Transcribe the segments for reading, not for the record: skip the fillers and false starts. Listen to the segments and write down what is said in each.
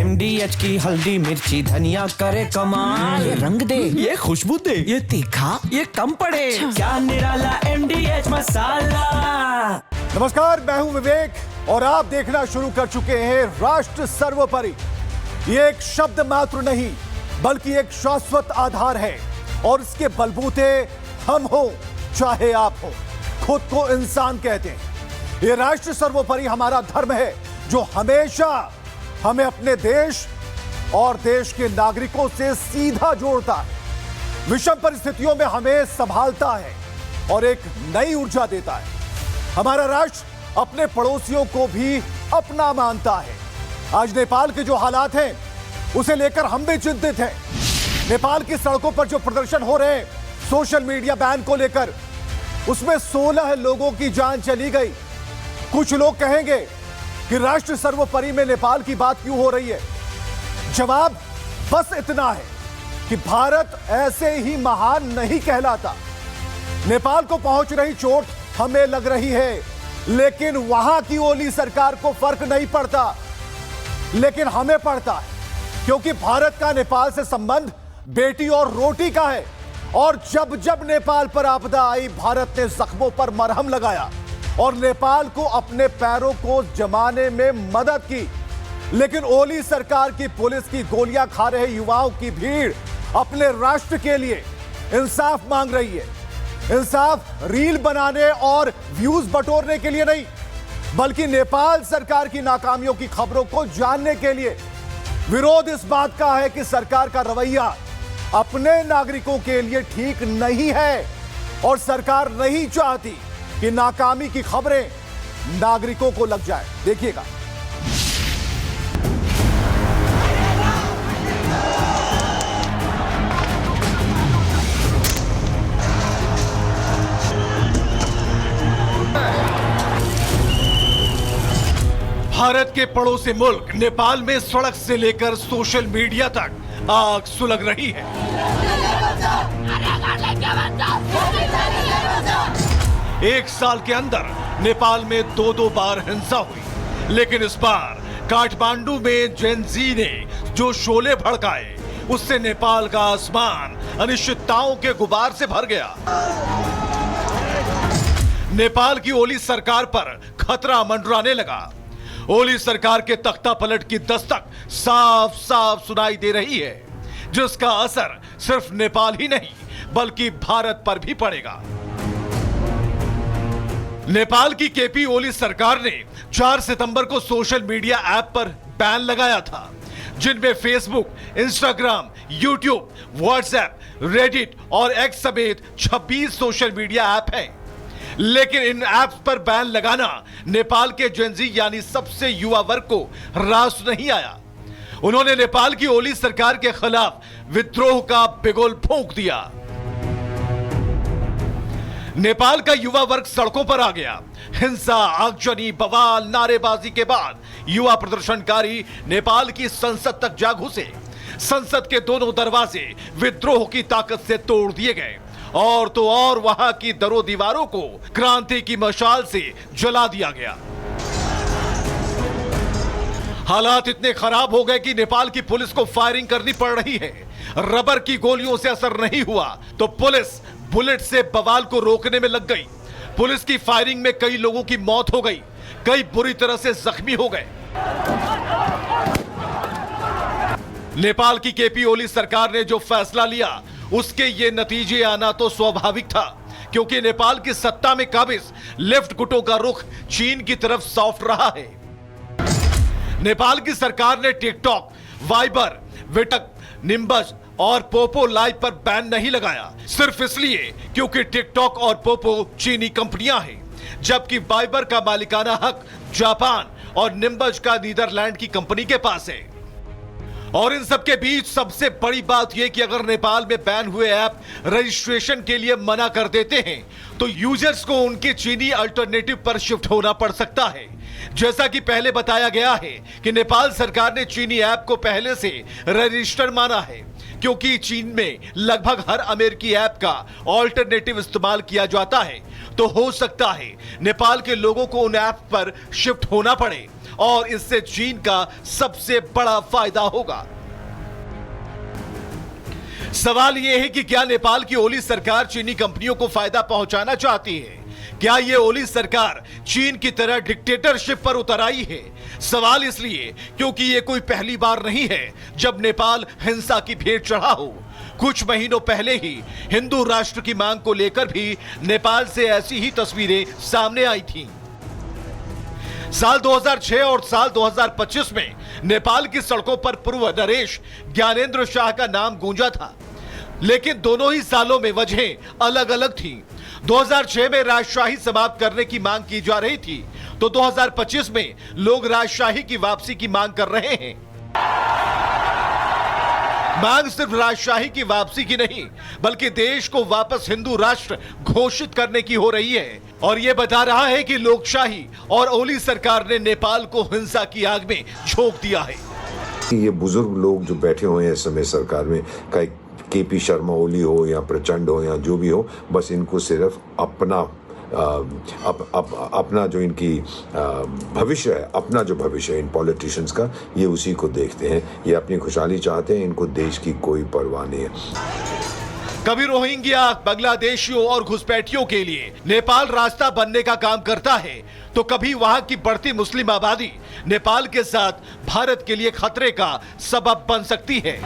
MDH की हल्दी मिर्ची धनिया करे कमाल। ये रंग दे, ये खुशबू दे, ये तीखा, ये कम पड़े। क्या निराला MDH मसाला। नमस्कार, मैं हूं विवेक और आप देखना शुरू कर चुके हैं राष्ट्र सर्वोपरि। ये एक शब्द मात्र नहीं बल्कि एक शाश्वत आधार है और इसके बलबूते हम हो चाहे आप हो, खुद को इंसान कहते हैं। ये राष्ट्र सर्वोपरि हमारा धर्म है जो हमेशा हमें अपने देश और देश के नागरिकों से सीधा जोड़ता है, विषम परिस्थितियों में हमें संभालता है और एक नई ऊर्जा देता है। हमारा राष्ट्र अपने पड़ोसियों को भी अपना मानता है। आज नेपाल के जो हालात हैं उसे लेकर हम भी चिंतित हैं। नेपाल की सड़कों पर जो प्रदर्शन हो रहे हैं सोशल मीडिया बैन को लेकर, उसमें 16 लोगों की जान चली गई। कुछ लोग कहेंगे कि राष्ट्र सर्वोपरि में नेपाल की बात क्यों हो रही है। जवाब बस इतना है कि भारत ऐसे ही महान नहीं कहलाता। नेपाल को पहुंच रही चोट हमें लग रही है, लेकिन वहां की ओली सरकार को फर्क नहीं पड़ता, लेकिन हमें पड़ता है, क्योंकि भारत का नेपाल से संबंध बेटी और रोटी का है। और जब जब नेपाल पर आपदा आई, भारत ने जख्मों पर मरहम लगाया और नेपाल को अपने पैरों को जमाने में मदद की। लेकिन ओली सरकार की पुलिस की गोलियां खा रहे युवाओं की भीड़ अपने राष्ट्र के लिए इंसाफ मांग रही है। इंसाफ रील बनाने और व्यूज बटोरने के लिए नहीं, बल्कि नेपाल सरकार की नाकामियों की खबरों को जानने के लिए। विरोध इस बात का है कि सरकार का रवैया अपने नागरिकों के लिए ठीक नहीं है और सरकार नहीं चाहती कि नाकामी की खबरें नागरिकों को लग जाए। देखिएगा। भारत के पड़ोसी मुल्क नेपाल में सड़क से लेकर सोशल मीडिया तक आग सुलग रही है। एक साल के अंदर नेपाल में 2 बार हिंसा हुई, लेकिन इस बार काठमांडू में जेनजी ने जो शोले भड़काए, उससे नेपाल का आसमान अनिश्चितताओं के गुबार से भर गया। नेपाल की ओली सरकार पर खतरा मंडराने लगा। ओली सरकार के तख्ता पलट की दस्तक साफ साफ सुनाई दे रही है, जिसका असर सिर्फ नेपाल ही नहीं बल्कि भारत पर भी पड़ेगा। नेपाल की केपी ओली सरकार ने 4 सितंबर को सोशल मीडिया ऐप पर बैन लगाया था, जिनमें Facebook, Instagram, YouTube, WhatsApp, Reddit और एक्स समेत 26 सोशल मीडिया ऐप हैं। लेकिन इन ऐप्स पर बैन लगाना नेपाल के जेनजी यानी सबसे युवा वर्ग को रास नहीं आया। उन्होंने नेपाल की ओली सरकार के खिलाफ विद्रोह का बिगुल फूंक दिया। नेपाल का युवा वर्ग सड़कों पर आ गया। हिंसा, आगजनी, बवाल, नारेबाजी के बाद युवा प्रदर्शनकारी नेपाल की संसद तक जा घुसे। संसद के दोनों दरवाजे विद्रोह की ताकत से तोड़ दिए गए और तो और वहां की दरों दीवारों को क्रांति की मशाल से जला दिया गया। हालात इतने खराब हो गए कि नेपाल की पुलिस को फायरिंग करनी पड़ रही है। रबर की गोलियों से असर नहीं हुआ तो पुलिस बुलेट से बवाल को रोकने में लग गई। पुलिस की फायरिंग में कई लोगों की मौत हो गई, कई बुरी तरह से जख्मी हो गए। नेपाल की केपी ओली सरकार ने जो फैसला लिया, उसके ये नतीजे आना तो स्वाभाविक था, क्योंकि नेपाल की सत्ता में काबिज लेफ्ट गुटों का रुख चीन की तरफ सॉफ्ट रहा है। नेपाल की सरकार ने टिकटॉक, वाइबर, विटक, निम्बस और पोपो लाइव पर बैन नहीं लगाया, सिर्फ इसलिए क्योंकि टिकटॉक और पोपो चीनी कंपनियां हैं, जबकि वाइबर का मालिकाना हक जापान और निम्बस का नीदरलैंड की कंपनी के पास है। और इन सब के बीच सबसे बड़ी बात यह कि अगर नेपाल में बैन हुए ऐप रजिस्ट्रेशन के लिए मना कर देते हैं तो यूजर्स को उनके चीनी अल्टरनेटिव पर शिफ्ट होना पड़ सकता है। जैसा कि पहले बताया गया है कि नेपाल सरकार ने चीनी ऐप को पहले से रजिस्टर्ड माना है, क्योंकि चीन में लगभग हर अमेरिकी ऐप का ऑल्टरनेटिव इस्तेमाल किया जाता है। तो हो सकता है नेपाल के लोगों को उन ऐप पर शिफ्ट होना पड़े और इससे चीन का सबसे बड़ा फायदा होगा। सवाल यह है कि क्या नेपाल की ओली सरकार चीनी कंपनियों को फायदा पहुंचाना चाहती है? क्या यह ओली सरकार चीन की तरह डिक्टेटरशिप पर उतर आई है? सवाल इसलिए क्योंकि यह कोई पहली बार नहीं है जब नेपाल हिंसा की भेंट चढ़ा हो। कुछ महीनों पहले ही हिंदू राष्ट्र की मांग को लेकर भी नेपाल से ऐसी ही तस्वीरें सामने आई थीं। साल 2006 और साल 2025 में नेपाल की सड़कों पर पूर्व नरेश ज्ञानेंद्र शाह का नाम गूंजा था, लेकिन दोनों ही सालों में वजहें अलग अलग थीं। 2006 में राजशाही समाप्त करने की मांग की जा रही थी, तो 2025 में लोग राजशाही की वापसी की मांग कर रहे हैं। मांग सिर्फ राजशाही की वापसी की नहीं, बल्कि देश को वापस हिंदू राष्ट्र घोषित करने की हो रही है। और यह बता रहा है कि लोकशाही और ओली सरकार ने नेपाल को हिंसा की आग में झोंक दिया है। ये बुजुर्ग लोग जो बैठे हुए हैं इस समय सरकार में, का केपी शर्मा ओली हो या प्रचंड हो या जो भी हो, बस इनको सिर्फ अपना अपना जो इनकी भविष्य है, अपना जो भविष्य है इन पॉलिटिशियंस का, ये उसी को देखते हैं। ये अपनी खुशहाली चाहते हैं, इनको देश की कोई परवाह नहीं है। कभी रोहिंग्या, बांग्लादेशियों और घुसपैठियों के लिए नेपाल रास्ता बनने का काम करता है, तो कभी वहां की बढ़ती मुस्लिम आबादी नेपाल के साथ भारत के लिए खतरे का सबब बन सकती है।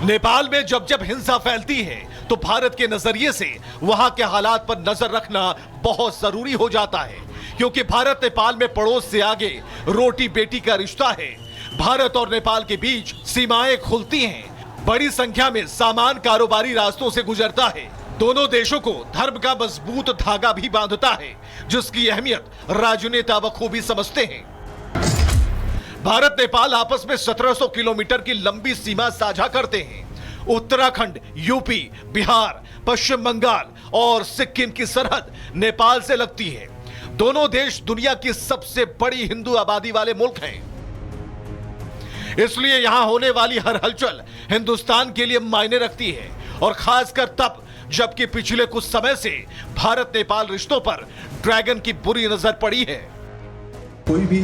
नेपाल में जब जब हिंसा फैलती है, तो भारत के नजरिए से वहां के हालात पर नजर रखना बहुत जरूरी हो जाता है, क्योंकि भारत नेपाल में पड़ोस से आगे रोटी बेटी का रिश्ता है। भारत और नेपाल के बीच सीमाएं खुलती हैं, बड़ी संख्या में सामान कारोबारी रास्तों से गुजरता है। दोनों देशों को धर्म का मजबूत धागा भी बांधता है, जिसकी अहमियत राजनेता बखूबी समझते हैं। भारत नेपाल आपस में 1700 किलोमीटर की लंबी सीमा साझा करते हैं। उत्तराखंड, यूपी, बिहार, पश्चिम बंगाल और सिक्किम की सरहद नेपाल से लगती है। दोनों देश दुनिया की सबसे बड़ी हिंदू आबादी वाले मुल्क हैं, इसलिए यहां होने वाली हर हलचल हिंदुस्तान के लिए मायने रखती है, और खासकर तब जबकि पिछले कुछ समय से भारत नेपाल रिश्तों पर ड्रैगन की बुरी नजर पड़ी है। कोई भी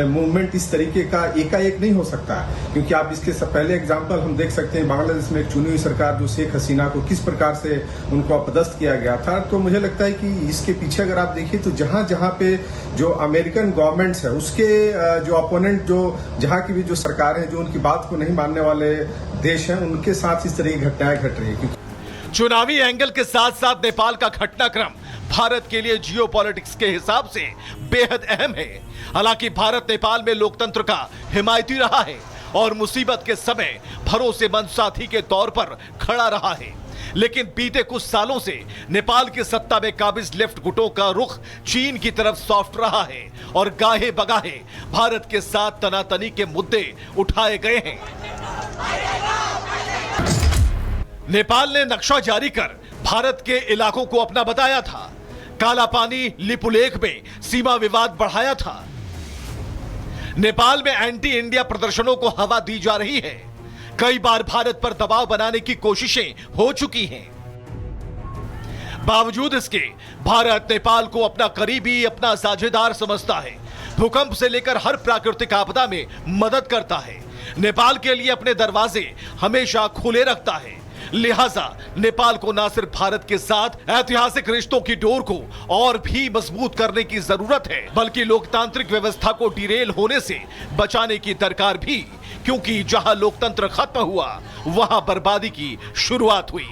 मूवमेंट इस तरीके का एकाएक नहीं हो सकता, क्योंकि आप इसके पहले एग्जांपल हम देख सकते हैं बांग्लादेश में एक चुनी हुई सरकार जो शेख हसीना को किस प्रकार से उनको अपदस्थ किया गया था। तो मुझे लगता है कि इसके पीछे अगर आप देखिए तो जहां जहां पे जो अमेरिकन गवर्नमेंट्स है उसके जो अपोनेंट, जो जहां की भी जो सरकार है जो उनकी बात को नहीं मानने वाले देश हैं, उनके साथ इस तरह की घटनाएं घट रही है। चुनावी एंगल के साथ साथ नेपाल का घटनाक्रम भारत के लिए जियोपॉलिटिक्स के हिसाब से बेहद अहम है। हालांकि भारत नेपाल में लोकतंत्र का हिमायती रहा है और मुसीबत के समय भरोसेमंद साथी के तौर पर खड़ा रहा है, लेकिन बीते कुछ सालों से नेपाल की सत्ता में काबिज लेफ्ट गुटों का रुख चीन की तरफ सॉफ्ट रहा है और गाहे बगाहे भारत के साथ तनातनी के मुद्दे उठाए गए हैं। नेपाल ने नक्शा जारी कर भारत के इलाकों को अपना बताया था। काला पानी लिपुलेख में सीमा विवाद बढ़ाया था। नेपाल में एंटी इंडिया प्रदर्शनों को हवा दी जा रही है। कई बार भारत पर दबाव बनाने की कोशिशें हो चुकी हैं। बावजूद इसके भारत नेपाल को अपना करीबी, अपना साझेदार समझता है। भूकंप से लेकर हर प्राकृतिक आपदा में मदद करता है। नेपाल के लिए अपने दरवाजे हमेशा खुले रखता है। लिहाजा नेपाल को न सिर्फ भारत के साथ ऐतिहासिक रिश्तों की डोर को और भी मजबूत करने की जरूरत है, बल्कि लोकतांत्रिक व्यवस्था को डिरेल होने से बचाने की दरकार भी, क्योंकि जहां लोकतंत्र खत्म हुआ वहां बर्बादी की शुरुआत हुई।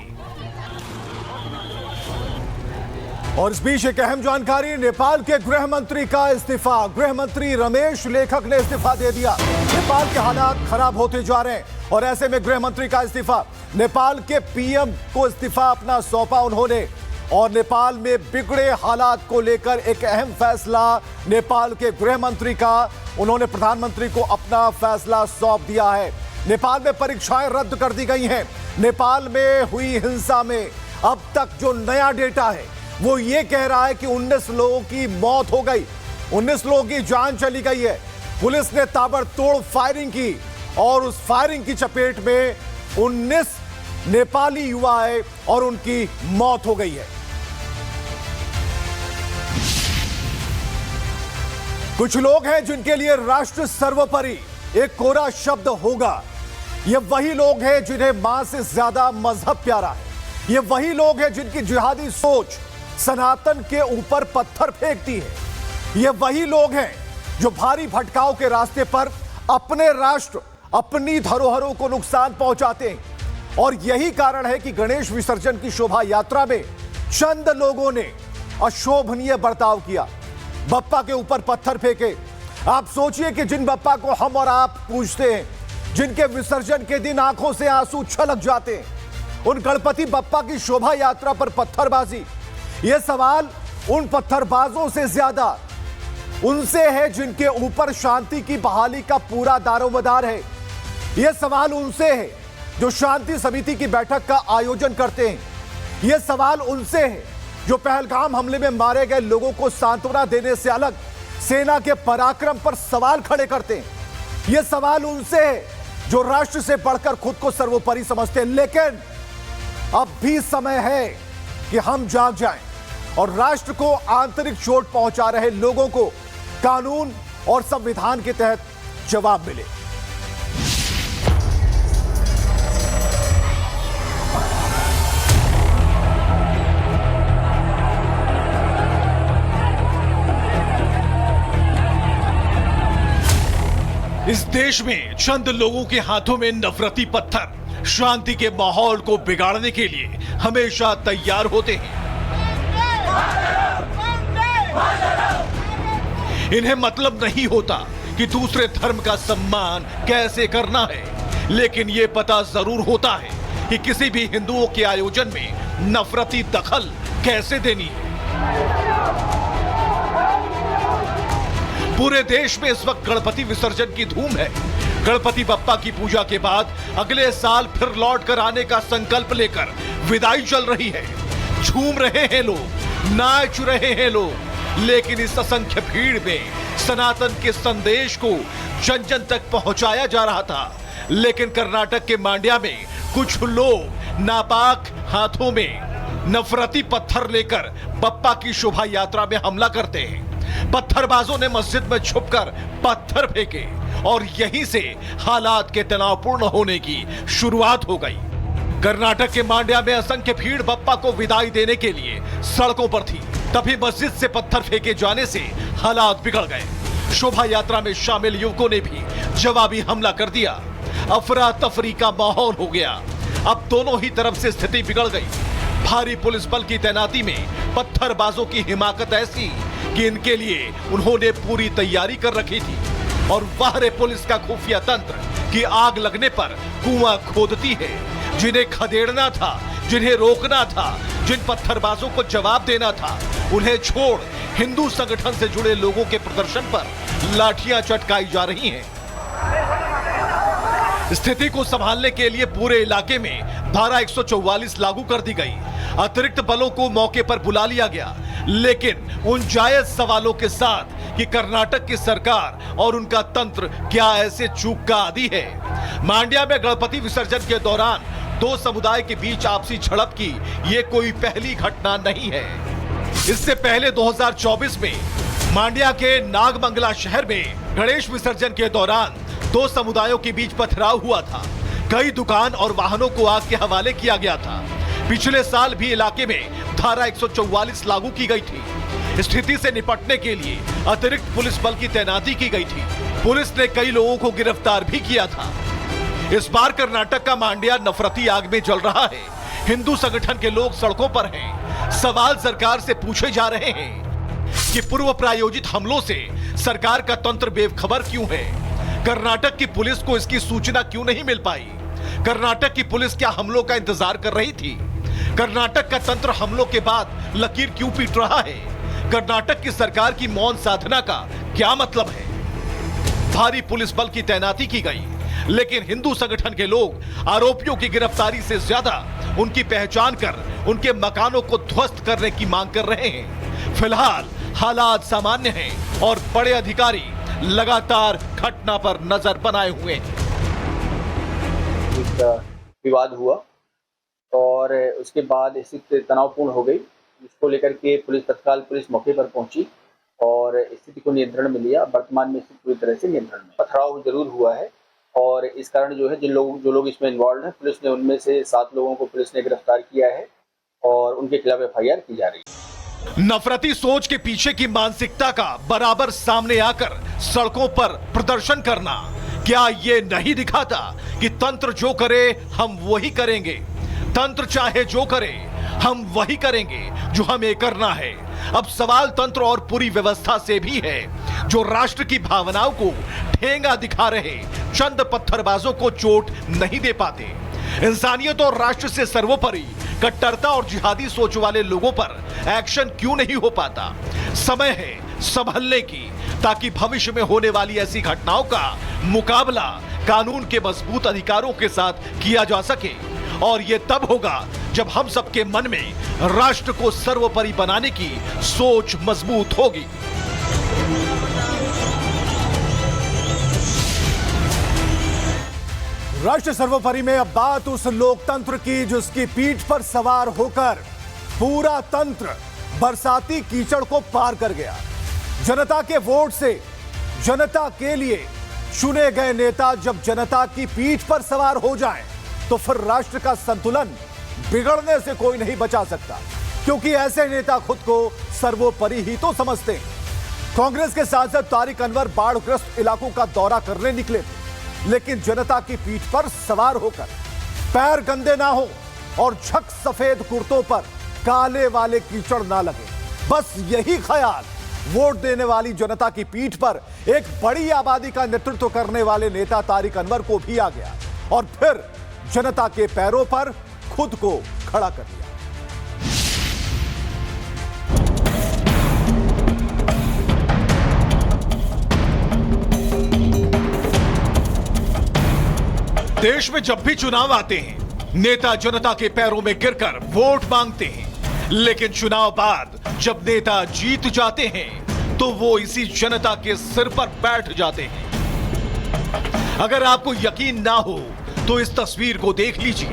और इस बीच एक अहम जानकारी, नेपाल के गृह मंत्री का इस्तीफा। गृह मंत्री रमेश लेखक ने इस्तीफा दे दिया। नेपाल के हालात खराब होते जा रहे हैं और ऐसे में गृह मंत्री का इस्तीफा, नेपाल के पीएम को इस्तीफा अपना सौंपा उन्होंने। और नेपाल में बिगड़े हालात को लेकर एक अहम फैसला नेपाल के गृह मंत्री का, उन्होंने प्रधानमंत्री को अपना फैसला सौंप दिया है। नेपाल में परीक्षाएं रद्द कर दी गई हैं। नेपाल में हुई हिंसा में अब तक जो नया डेटा है वो ये कह रहा है कि 19 लोगों की मौत हो गई, 19 लोगों की जान चली गई है। पुलिस ने ताबड़तोड़ फायरिंग की और उस फायरिंग की चपेट में 19 नेपाली युवा आए और उनकी मौत हो गई है। कुछ लोग हैं जिनके लिए राष्ट्र सर्वोपरि एक कोरा शब्द होगा। ये वही लोग हैं जिन्हें मां से ज्यादा मजहब प्यारा है। ये वही लोग हैं जिनकी जिहादी सोच सनातन के ऊपर पत्थर फेंकती है। ये वही लोग हैं जो भारी भटकाव के रास्ते पर अपने राष्ट्र, अपनी धरोहरों को नुकसान पहुंचाते हैं। और यही कारण है कि गणेश विसर्जन की शोभा यात्रा में चंद लोगों ने अशोभनीय बर्ताव किया, बप्पा के ऊपर पत्थर फेंके। आप सोचिए कि जिन बप्पा को हम और आप पूजते हैं, जिनके विसर्जन के दिन आंखों से आंसू छलक जाते हैं, उन गणपति बप्पा की शोभा यात्रा पर पत्थरबाजी। यह सवाल उन पत्थरबाजों से ज्यादा उनसे है जिनके ऊपर शांति की बहाली का पूरा दारोमदार है। यह सवाल उनसे है जो शांति समिति की बैठक का आयोजन करते हैं। यह सवाल उनसे है जो पहलगाम हमले में मारे गए लोगों को सांत्वना देने से अलग सेना के पराक्रम पर सवाल खड़े करते हैं। यह सवाल उनसे है जो राष्ट्र से बढ़कर खुद को सर्वोपरि समझते हैं। लेकिन अब भी समय है कि हम जाग जाएं और राष्ट्र को आंतरिक चोट पहुंचा रहे लोगों को कानून और संविधान के तहत जवाब मिले। इस देश में चंद लोगों के हाथों में नफरती पत्थर शांति के माहौल को बिगाड़ने के लिए हमेशा तैयार होते हैं। इन्हें मतलब नहीं होता कि दूसरे धर्म का सम्मान कैसे करना है, लेकिन यह पता जरूर होता है कि किसी भी हिंदुओं के आयोजन में नफरती दखल कैसे देनी है। पूरे देश में इस वक्त गणपति विसर्जन की धूम है। गणपति बप्पा की पूजा के बाद अगले साल फिर लौट कर आने का संकल्प लेकर विदाई चल रही है। झूम रहे हैं लोग, नाच रहे हैं लोग, लेकिन इस असंख्य भीड़ में सनातन के संदेश को जन जन तक पहुंचाया जा रहा था। लेकिन कर्नाटक के मांड्या में कुछ लोग नापाक हाथों में नफरती पत्थर लेकर बप्पा की शोभा यात्रा में हमला करते हैं। पत्थरबाजों ने मस्जिद में छुपकर पत्थर फेंके और यहीं से हालात के तनावपूर्ण होने की शुरुआत हो गई। कर्नाटक के मांड्या में असंख्य भीड़ बप्पा को विदाई देने के लिए सड़कों पर थी। तभी मस्जिद से पत्थर फेंके जाने से हालात बिगड़ गए। शोभा यात्रा में शामिल युवकों ने भी जवाबी हमला कर दिया। अफरा तफरी का माहौल हो गया। अब दोनों ही तरफ से स्थिति बिगड़ गई। भारी पुलिस बल की तैनाती में पत्थरबाजों की हिमाकत ऐसी कि इनके लिए उन्होंने पूरी तैयारी कर रखी थी। और बाहर पुलिस का खुफिया तंत्र कि आग लगने पर कुआं खोदती है। जिन्हें खदेड़ना था, जिन्हें रोकना था, जिन पत्थरबाजों को जवाब देना था, उन्हें छोड़ हिंदू संगठन से जुड़े लोगों के प्रदर्शन पर लाठियां चटकाई जा रही हैं। स्थिति को संभालने के लिए पूरे इलाके में धारा 144 लागू कर दी गई। अतिरिक्त बलों को मौके पर बुला लिया गया, लेकिन उन जायज सवालों के साथ कि कर्नाटक की सरकार और उनका तंत्र क्या ऐसे चूक का आदी है। मांड्या में गणपति विसर्जन के दौरान दो समुदाय के बीच आपसी झड़प की ये कोई पहली घटना नहीं है। इससे पहले 2024 में मांड्या के नागमंगला शहर में गणेश विसर्जन के दौरान दो समुदायों के बीच पथराव हुआ था। कई दुकान और वाहनों को आग के हवाले किया गया था। पिछले साल भी इलाके में धारा 144 लागू की गई थी। स्थिति से निपटने के लिए अतिरिक्त पुलिस बल की तैनाती की गई थी। पुलिस ने कई लोगों को गिरफ्तार भी किया था। इस बार कर्नाटक का मांड्या नफरती आग में जल रहा है। हिंदू संगठन के लोग सड़कों पर हैं। सवाल सरकार से पूछे जा रहे हैं कि पूर्व प्रायोजित हमलों से सरकार का तंत्र बेखबर क्यों है। कर्नाटक की पुलिस को इसकी सूचना क्यों नहीं मिल पाई। कर्नाटक की पुलिस क्या हमलों का इंतजार कर रही थी। कर्नाटक का तंत्र हमलों के बाद लकीर क्यों पीट रहा है। कर्नाटक की सरकार की मौन साधना का क्या मतलब है। भारी पुलिस बल की तैनाती की गई, लेकिन हिंदू संगठन के लोग आरोपियों की गिरफ्तारी से ज्यादा उनकी पहचान कर उनके मकानों को ध्वस्त करने की मांग कर रहे हैं। फिलहाल हालात सामान्य हैं और बड़े अधिकारी लगातार घटना पर नजर बनाए हुए हैं। विवाद हुआ और उसके बाद स्थिति तनावपूर्ण हो गई, जिसको लेकर के पुलिस तत्काल पुलिस मौके पर पहुंची और स्थिति को नियंत्रण में लिया। वर्तमान में स्थिति पूरी तरह से नियंत्रण में। पथराव जरूर हुआ है और इस कारण जो है जो लोग इसमें इन्वॉल्व हैं, पुलिस ने उनमें से 7 लोगों को पुलिस ने गिरफ्तार किया है और उनके खिलाफ FIR की जा रही है। नफरती सोच के पीछे की मानसिकता का बराबर सामने आकर सड़कों पर प्रदर्शन करना क्या ये नहीं दिखाता कि तंत्र जो करे हम वही करेंगे, तंत्र चाहे जो करे हम वही करेंगे जो हमें करना है। अब सवाल तंत्र और पूरी व्यवस्था से भी है जो राष्ट्र की भावनाओं को ठेंगा दिखा रहे चंद पत्थरबाजों को चोट नहीं दे पाते। इंसानियत और राष्ट्र से सर्वोपरि कट्टरता और जिहादी सोच वाले लोगों पर एक्शन क्यों नहीं हो पाता? समय है संभलने की, ताकि भविष्य में होने वाली ऐसी घटनाओं का मुकाबला कानून के मजबूत अधिकारों के साथ किया जा सके। और यह तब होगा जब हम सबके मन में राष्ट्र को सर्वोपरि बनाने की सोच मजबूत होगी। राष्ट्र सर्वोपरि में अब बात उस लोकतंत्र की जिसकी पीठ पर सवार होकर पूरा तंत्र बरसाती कीचड़ को पार कर गया। जनता के वोट से जनता के लिए चुने गए नेता जब जनता की पीठ पर सवार हो जाएं, तो फिर राष्ट्र का संतुलन बिगड़ने से कोई नहीं बचा सकता, क्योंकि ऐसे नेता खुद को सर्वोपरि ही तो समझते हैं। कांग्रेस के सांसद तारिक अनवर बाढ़ग्रस्त इलाकों का दौरा करने निकले थे, लेकिन जनता की पीठ पर सवार होकर पैर गंदे ना हो और झक सफेद कुर्तों पर काले वाले कीचड़ ना लगे, बस यही ख्याल वोट देने वाली जनता की पीठ पर एक बड़ी आबादी का नेतृत्व करने वाले नेता तारिक अनवर को भी आ गया और फिर जनता के पैरों पर खुद को खड़ा कर दिया। देश में जब भी चुनाव आते हैं, नेता जनता के पैरों में गिरकर वोट मांगते हैं, लेकिन चुनाव बाद जब नेता जीत जाते हैं तो वो इसी जनता के सिर पर बैठ जाते हैं। अगर आपको यकीन ना हो तो इस तस्वीर को देख लीजिए।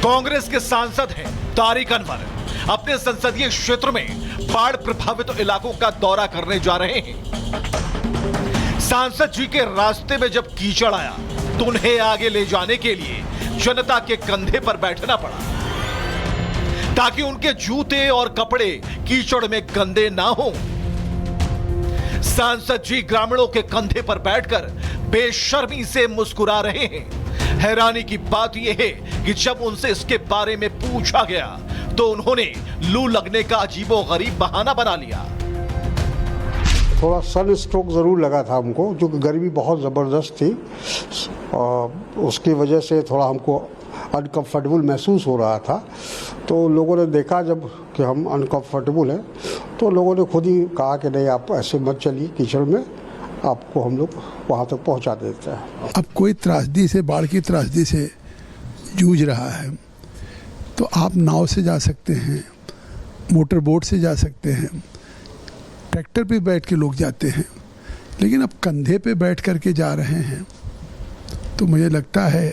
कांग्रेस के सांसद हैं तारिक अनवर अपने संसदीय क्षेत्र में बाढ़ प्रभावित इलाकों का दौरा करने जा रहे हैं। सांसद जी के रास्ते में जब कीचड़ आया तो उन्हें आगे ले जाने के लिए जनता के कंधे पर बैठना पड़ा, ताकि उनके जूते और कपड़े कीचड़ में गंदे ना हो। सांसद जी ग्रामीणों के कंधे पर बैठकर बेशर्मी से मुस्कुरा रहे हैं। हैरानी की बात यह है कि जब उनसे इसके बारे में पूछा गया तो उन्होंने लू लगने का अजीबोगरीब बहाना बना लिया। थोड़ा सन स्ट्रोक ज़रूर लगा था हमको, क्योंकि गर्मी बहुत ज़बरदस्त थी और उसकी वजह से थोड़ा हमको अनकम्फर्टेबल महसूस हो रहा था। तो लोगों ने देखा जब कि हम अनकम्फर्टेबल हैं, तो लोगों ने खुद ही कहा कि नहीं आप ऐसे मत चलिए कीचड़ में, आपको हम लोग वहाँ तक पहुँचा देते हैं। अब कोई त्रासदी से, बाढ़ की त्रासदी से जूझ रहा है तो आप नाव से जा सकते हैं, मोटर बोट से जा सकते हैं, ट्रैक्टर पे बैठ के लोग जाते हैं, लेकिन अब कंधे पे बैठ करके जा रहे हैं। तो मुझे लगता है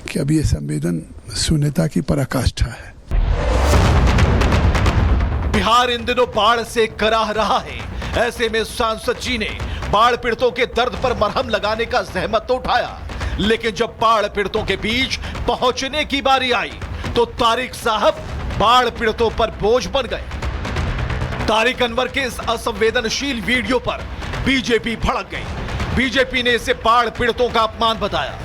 कि अब ये संवेदन शून्यता की पराकाष्ठा है। बिहार इन दिनों बाढ़ से कराह रहा है। ऐसे में सांसद जी ने बाढ़ पीड़ितों के दर्द पर मरहम लगाने का जहमत तो उठाया, लेकिन जब बाढ़ पीड़ितों के बीच पहुंचने की बारी आई तो तारिक साहब बाढ़ पीड़ितों पर बोझ बन गए। तारिक अनवर के इस असंवेदनशील वीडियो पर बीजेपी भड़क गई। बीजेपी ने इसे बाढ़ पीड़ितों का अपमान बताया।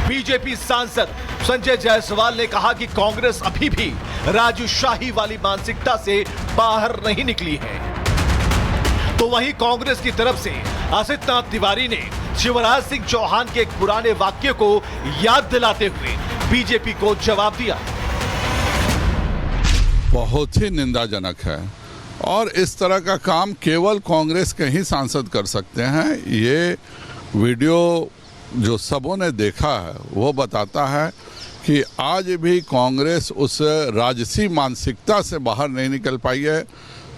बीजेपी सांसद संजय जायसवाल ने कहा कि कांग्रेस अभी भी राजशाही वाली मानसिकता से बाहर नहीं निकली है। तो वहीं कांग्रेस की तरफ से असित नाथ तिवारी ने शिवराज सिंह चौहान के एक पुराने वाक्य को याद दिलाते हुए बीजेपी को जवाब दिया। बहुत ही निंदाजनक है और इस तरह का काम केवल कांग्रेस के ही सांसद कर सकते हैं। ये वीडियो जो सबों ने देखा है वो बताता है कि आज भी कांग्रेस उस राजसी मानसिकता से बाहर नहीं निकल पाई है।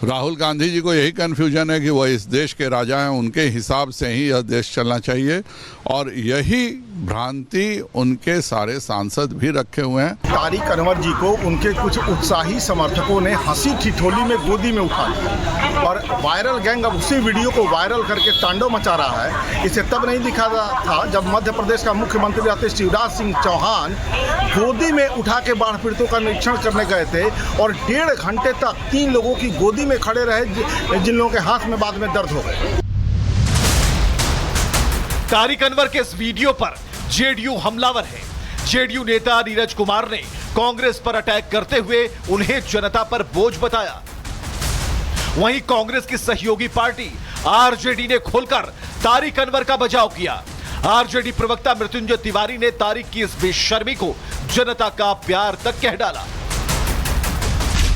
राहुल गांधी जी को यही कन्फ्यूजन है कि वह इस देश के राजा हैं, उनके हिसाब से ही यह देश चलना चाहिए और यही भ्रांति उनके सारे सांसद भी रखे हुए हैं। तारिक अनवर जी को उनके कुछ उत्साही समर्थकों ने हंसी ठिठोली में गोदी में उठा लिया और वायरल गैंग अब उसी वीडियो को वायरल करके तांडव मचा रहा है। इसे तब नहीं दिखा था जब मध्य प्रदेश का मुख्यमंत्री रहते शिवराज सिंह चौहान गोदी में उठा के बाढ़ पीड़ितों का निरीक्षण करने गए थे और 1.5 घंटे तक 3 लोगों की गोदी में खड़े रहे, जिन लोगों के हाथ में बाद में दर्द हो गए। तारिक अनवर के इस वीडियो पर जेडीयू हमलावर है। जेडीयू नेता नीरज कुमार ने कांग्रेस पर अटैक करते हुए उन्हें जनता पर बोझ बताया। वहीं कांग्रेस की सहयोगी पार्टी आरजेडी ने खुलकर तारिक अनवर का बचाव किया। आरजेडी प्रवक्ता मृत्युंजय तिवारी ने तारिक की इस बेशर्मी को जनता का प्यार तक कह डाला।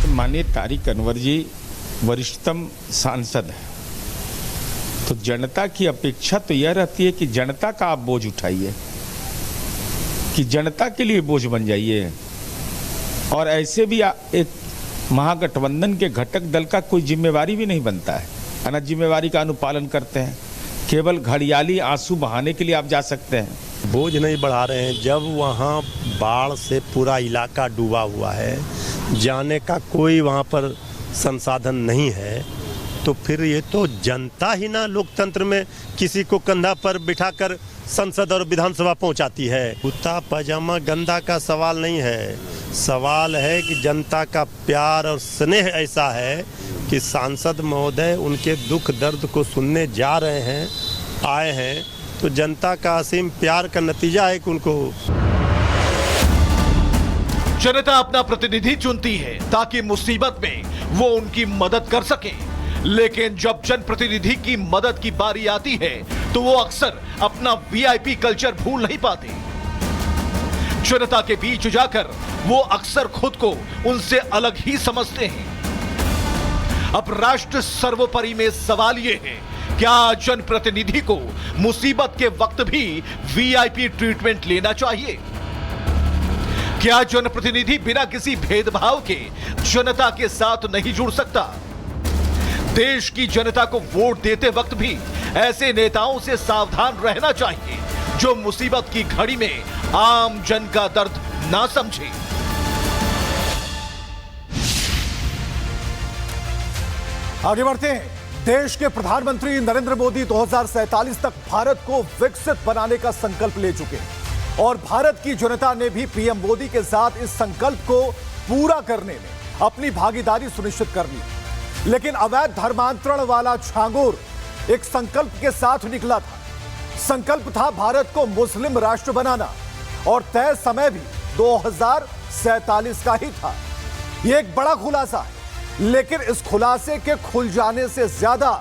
माननीय तारिक अनवर जी वरिष्ठतम सांसद हैं, तो जनता की अपेक्षा तो यह रहती है कि जनता का आप बोझ उठाइए, कि जनता के लिए बोझ बन जाइए। और ऐसे भी एक महागठबंधन के घटक दल का कोई जिम्मेवारी भी नहीं बनता है, अनत जिम्मेवारी का अनुपालन करते हैं। केवल घड़ियाली आंसू बहाने के लिए आप जा सकते हैं। बोझ नहीं बढ़ा रहे हैं। जब वहाँ बाढ़ से पूरा इलाका डूबा हुआ है, जाने का कोई वहाँ पर संसाधन नहीं है, तो फिर ये तो जनता ही ना लोकतंत्र में किसी को कंधा पर बिठाकर संसद और विधानसभा पहुंचाती है। कुर्ता पजामा गंदा का सवाल नहीं है, सवाल है कि जनता का प्यार और स्नेह ऐसा है कि सांसद महोदय उनके दुख दर्द को सुनने जा रहे हैं, आए हैं, तो जनता का असीम प्यार का नतीजा है कि उनको जनता अपना प्रतिनिधि चुनती है ताकि मुसीबत में वो उनकी मदद कर सके, लेकिन जब जनप्रतिनिधि की मदद की बारी आती है तो वो अक्सर अपना वीआईपी कल्चर भूल नहीं पाते। जनता के बीच जाकर वो अक्सर खुद को उनसे अलग ही समझते हैं। अब राष्ट्र सर्वोपरि में सवाल ये है, क्या जनप्रतिनिधि को मुसीबत के वक्त भी वीआईपी ट्रीटमेंट लेना चाहिए? क्या जनप्रतिनिधि बिना किसी भेदभाव के जनता के साथ नहीं जुड़ सकता? देश की जनता को वोट देते वक्त भी ऐसे नेताओं से सावधान रहना चाहिए जो मुसीबत की घड़ी में आम जन का दर्द ना समझे। आगे बढ़ते हैं। देश के प्रधानमंत्री नरेंद्र मोदी 2047 तक भारत को विकसित बनाने का संकल्प ले चुके हैं और भारत की जनता ने भी पीएम मोदी के साथ इस संकल्प को पूरा करने में अपनी भागीदारी सुनिश्चित कर ली। लेकिन अवैध धर्मांतरण वाला छांगुर एक संकल्प के साथ निकला था। संकल्प था भारत को मुस्लिम राष्ट्र बनाना और तय समय भी 2047 का ही था। यह एक बड़ा खुलासा है, लेकिन इस खुलासे के खुल जाने से ज्यादा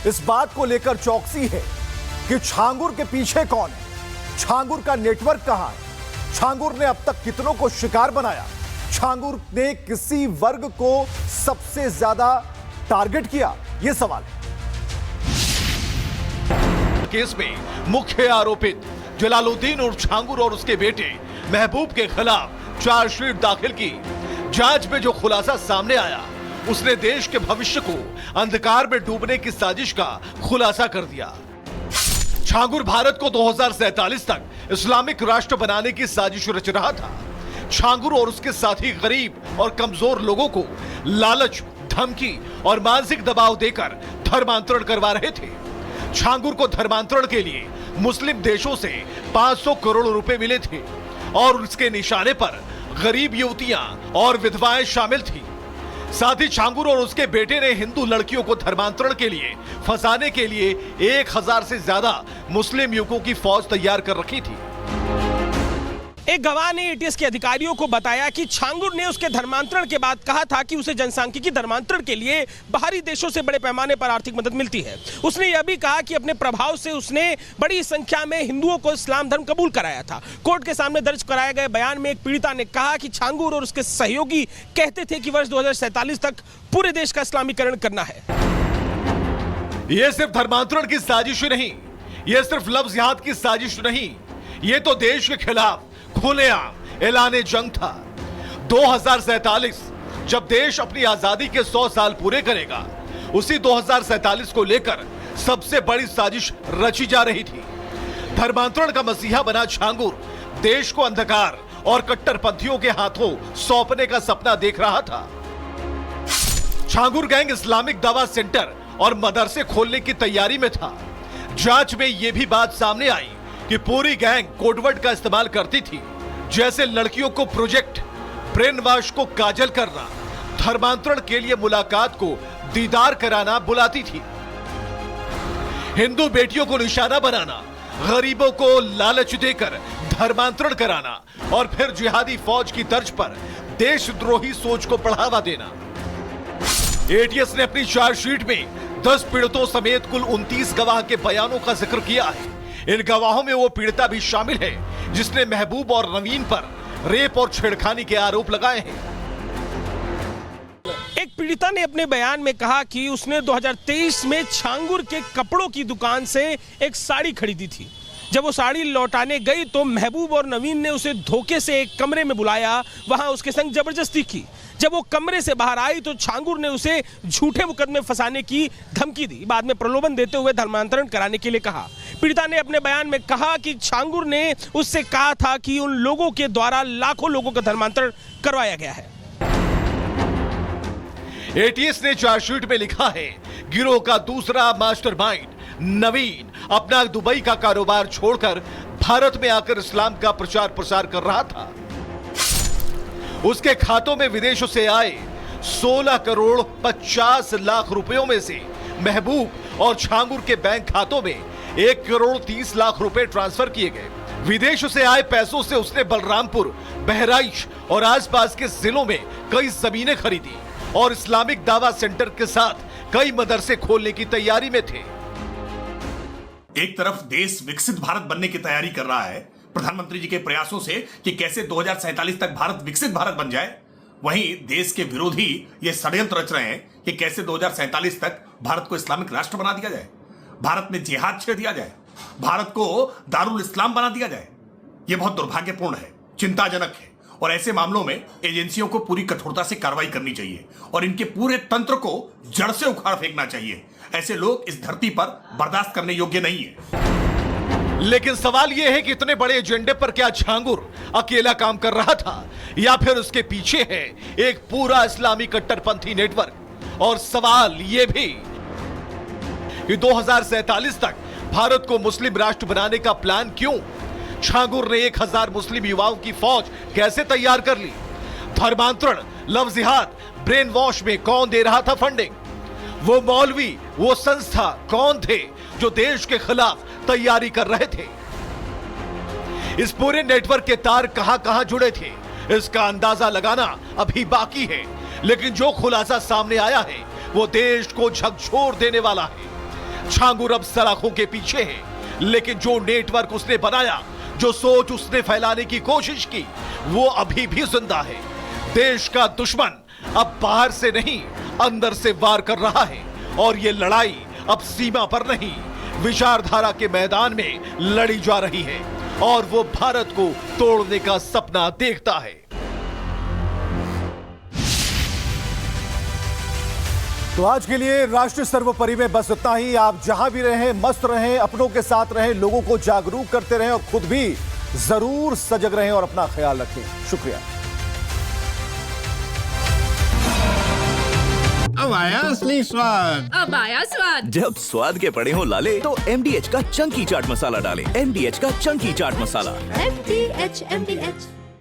इस बात को लेकर चौकसी है कि छांगुर के पीछे कौन है, छांगुर का नेटवर्क कहां है, छांगुर ने अब तक कितनों को शिकार बनाया, छांगुर ने किसी वर्ग को सबसे ज्यादा टारगेट किया, यह सवाल है। केस में मुख्य आरोपित जलालुद्दीन उर्फ छांगुर और उसके बेटे महबूब के खिलाफ चार्जशीट दाखिल की। जांच में जो खुलासा सामने आया उसने देश के भविष्य को अंधकार में डूबने की साजिश का खुलासा कर दिया। छांगुर भारत को 2047 तक इस्लामिक राष्ट्र बनाने की साजिश रच रहा था। छांगुर और उसके साथी गरीब और कमजोर लोगों को लालच, धमकी और मानसिक दबाव देकर धर्मांतरण करवा रहे थे। छांगुर को धर्मांतरण के लिए मुस्लिम देशों से 500 करोड़ रुपए मिले थे और उसके निशाने पर गरीब युवतियां और विधवाएं शामिल थी। साथ ही छांगुर और उसके बेटे ने हिंदू लड़कियों को धर्मांतरण के लिए फंसाने के लिए 1000 से ज्यादा मुस्लिम युवकों की फौज तैयार कर रखी थी। एक गवाह ने एटीएस के अधिकारियों को बताया कि छांगुर ने उसके धर्मांतरण के बाद कहा था कि उसे जनसांख्यिकी धर्मांतरण के लिए बाहरी देशों से बड़े पैमाने पर आर्थिक मदद मिलती है। उसने यह भी कहा कि अपने प्रभाव से उसने बड़ी संख्या में हिंदुओं को इस्लाम धर्म कबूल कराया था। कोर्ट के सामने दर्ज कराए गए बयान में एक पीड़िता ने कहा कि छांगुर और उसके सहयोगी कहते थे कि वर्ष 2047 तक पूरे देश का इस्लामीकरण करना है। यह सिर्फ धर्मांतरण की साजिश नहीं, यह सिर्फ लफ्ज जिहाद की साजिश नहीं, यह तो देश के खिलाफ खुलेआम ऐलाने जंग था। 2047 जब देश अपनी आजादी के 100 साल पूरे करेगा, उसी 2047 को लेकर सबसे बड़ी साजिश रची जा रही थी। धर्मांतरण का मसीहा बना छांगुर देश को अंधकार और कट्टरपंथियों के हाथों सौंपने का सपना देख रहा था। छांगुर गैंग इस्लामिक दावा सेंटर और मदरसे खोलने की तैयारी में था। जांच में यह भी बात सामने आई कि पूरी गैंग कोडवर्ड का इस्तेमाल करती थी, जैसे लड़कियों को प्रोजेक्ट, ब्रेन वॉश को काजल करना, धर्मांतरण के लिए मुलाकात को दीदार कराना बुलाती थी, हिंदू बेटियों को निशाना बनाना, गरीबों को लालच देकर धर्मांतरण कराना और फिर जिहादी फौज की तर्ज पर देशद्रोही सोच को बढ़ावा देना। एटीएस ने अपनी चार्जशीट में 10 पीड़ितों समेत कुल 29 गवाह के बयानों का जिक्र किया है। इन गवाहों में वो पीड़िता भी शामिल है जिसने महबूब और नवीन पर रेप और छेड़खानी के आरोप लगाए हैं। एक पीड़िता ने अपने बयान में कहा कि उसने 2023 में छांगुर के कपड़ों की दुकान से एक साड़ी खरीदी थी। जब वो साड़ी लौटाने गई तो महबूब और नवीन ने उसे धोखे से एक कमरे में बुलाया, वहां उसके संग जबरदस्ती की। जब वो कमरे से बाहर आई तो छांगुर ने उसे झूठे मुकदमे फंसाने की धमकी दी। बाद में प्रलोभन देते हुए धर्मांतरण कराने के लिए कहा। पीड़िता ने अपने बयान में कहा कि छांगुर ने उससे कहा था कि उन लोगों के द्वारा लाखों लोगों का धर्मांतरण करवाया गया है। एटीएस ने चार्जशीट में लिखा है, गिरोह का दूसरा मास्टरमाइंड नवीन अपना दुबई का कारोबार छोड़कर भारत में आकर इस्लाम का प्रचार प्रसार कर रहा था। उसके खातों में विदेशों से आए 16 करोड़ 50 लाख रुपयों में से महबूब और छांगुर के बैंक खातों में 1 करोड़ 30 लाख रुपए ट्रांसफर किए गए। विदेशों से आए पैसों से उसने बलरामपुर, बहराइच और आसपास के जिलों में कई जमीनें खरीदी और इस्लामिक दावा सेंटर के साथ कई मदरसे खोलने की तैयारी में थे। एक तरफ देश विकसित भारत बनने की तैयारी कर रहा है प्रधानमंत्री जी के प्रयासों से कि कैसे 2047 तक भारत विकसित भारत बन जाए, वहीं देश के विरोधी ये षड्यंत्र रच रहे हैं कि कैसे 2047 तक भारत को इस्लामिक राष्ट्र बना दिया जाए, भारत में जिहाद छेड़ दिया जाए, भारत को दारुल इस्लाम बना दिया जाए। ये बहुत दुर्भाग्यपूर्ण है, चिंताजनक है और ऐसे मामलों में एजेंसियों को पूरी कठोरता से कार्रवाई करनी चाहिए और इनके पूरे तंत्र को जड़ से उखाड़ फेंकना चाहिए। ऐसे लोग इस धरती पर बर्दाश्त करने योग्य नहीं है। लेकिन सवाल यह है कि इतने बड़े एजेंडे पर क्या छांगुर अकेला काम कर रहा था या फिर उसके पीछे है एक पूरा इस्लामी कट्टरपंथी नेटवर्क। और सवाल यह भी कि 2047 तक भारत को मुस्लिम राष्ट्र बनाने का प्लान क्यों? छांगुर ने 1000 मुस्लिम युवाओं की फौज कैसे तैयार कर ली? धर्मांतरण, लव जिहाद, ब्रेन वॉश में कौन दे रहा था फंडिंग? वो मौलवी, वो संस्था कौन थे जो देश के खिलाफ तैयारी कर रहे थे? इस पूरे नेटवर्क के तार कहां जुड़े थे, इसका अंदाजा लगाना अभी बाकी है। लेकिन जो खुलासा सामने आया है वो देश को झकझोर देने वाला है। छांगुर अब सलाखों के पीछे है, लेकिन जो नेटवर्क उसने बनाया, जो सोच उसने फैलाने की कोशिश की, वो अभी भी जिंदा है। देश का दुश्मन अब बाहर से नहीं, अंदर से वार कर रहा है और ये लड़ाई अब सीमा पर नहीं, विचारधारा के मैदान में लड़ी जा रही है और वो भारत को तोड़ने का सपना देखता है। तो आज के लिए राष्ट्रीय सर्वोपरि में बस इतना ही। आप जहां भी रहें मस्त रहें, अपनों के साथ रहें, लोगों को जागरूक करते रहें और खुद भी जरूर सजग रहें और अपना ख्याल रखें। शुक्रिया। अब आया असली स्वाद। अब आया स्वाद। जब स्वाद के पड़े हो लाले तो MDH का चंकी चाट मसाला डालें। MDH का चंकी चाट मसाला। MDH